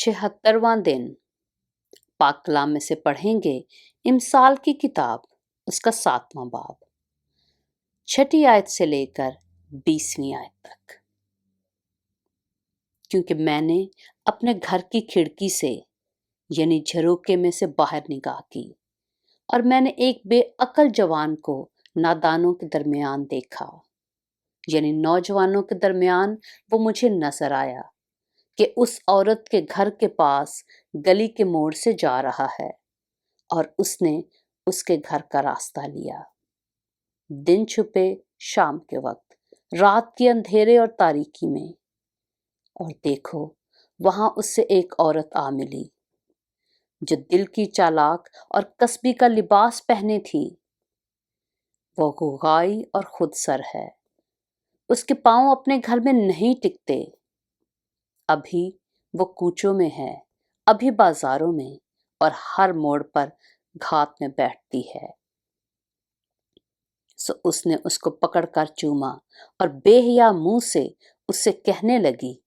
76वां दिन। पाक कलाम में से पढ़ेंगे इमसाल की किताब, उसका 7वां बाब, 6ठी आयत से लेकर 20वीं आयत तक। क्योंकि मैंने अपने घर की खिड़की से यानी झरोके में से बाहर निगाह की, और मैंने एक बेअक्ल जवान को नादानों के दरमियान देखा, यानी नौजवानों के दरमियान वो मुझे नजर आया कि उस औरत के घर के पास गली के मोड़ से जा रहा है, और उसने उसके घर का रास्ता लिया। दिन छुपे शाम के वक्त, रात के अंधेरे और तारीकी में, और देखो वहां उससे एक औरत आ मिली जो दिल की चालाक और कस्बी का लिबास पहने थी। वो गुगाई और खुदसर है, उसके पांव अपने घर में नहीं टिकते। अभी वो कूचों में है, अभी बाजारों में, और हर मोड़ पर घात में बैठती है। सो उसने उसको पकड़कर चूमा और बेहया मुंह से उससे कहने लगी,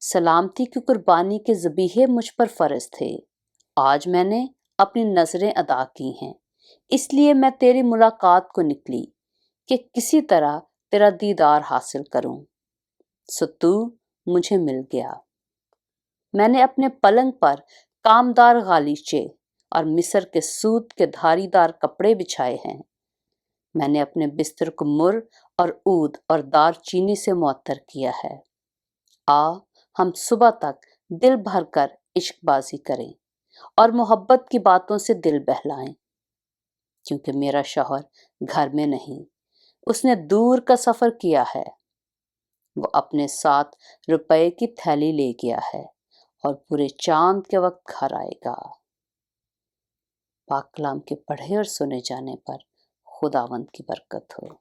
सलामती की कुर्बानी के ज़बीहे मुझ पर फर्ज थे। आज मैंने अपनी नजरें अदा की हैं, इसलिए मैं तेरी मुलाकात को निकली कि किसी तरह तेरा दीदार हासिल करूं। सो तू मुझे मिल गया। मैंने अपने पलंग पर कामदार गालीचे और मिस्र के सूत के धारीदार कपड़े बिछाए हैं। मैंने अपने बिस्तर को मुर और ऊद और दार चीनी से मुअत्तर किया है। आ हम सुबह तक दिल भर कर इश्कबाजी करें और मोहब्बत की बातों से दिल बहलाएं। क्योंकि मेरा शौहर घर में नहीं, उसने दूर का सफर किया है। वो अपने साथ रुपए की थैली ले गया है और पूरे चांद के वक्त घर आएगा। पाक कलाम के पढ़े और सुने जाने पर खुदावंद की बरकत हो।